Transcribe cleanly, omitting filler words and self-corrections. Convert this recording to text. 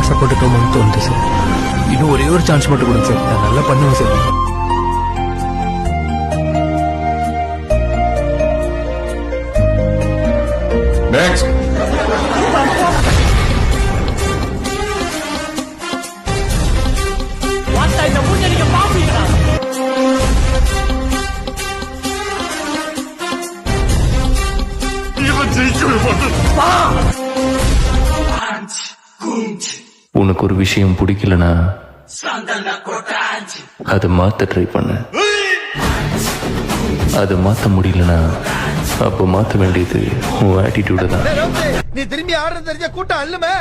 ஆசைப்பட்டுட்டோமோன்னு தோணுது சார். இன்னும் ஒரே ஒரு சான்ஸ் மட்டும் கொடுங்க சார், நான் நல்லா பண்ணுவேன் சார். Next. உனக்கு ஒரு விஷயம் பிடிக்கலனா அதை மாத்த ட்ரை பண்ண. அதை மாத்த முடியலனா அப்ப மாத்த வேண்டியது உன் ஆட்டிடியூட தான். நீ திரும்பி ஆடுறது தெரிஞ்ச கூட்டம் அல்லுமே.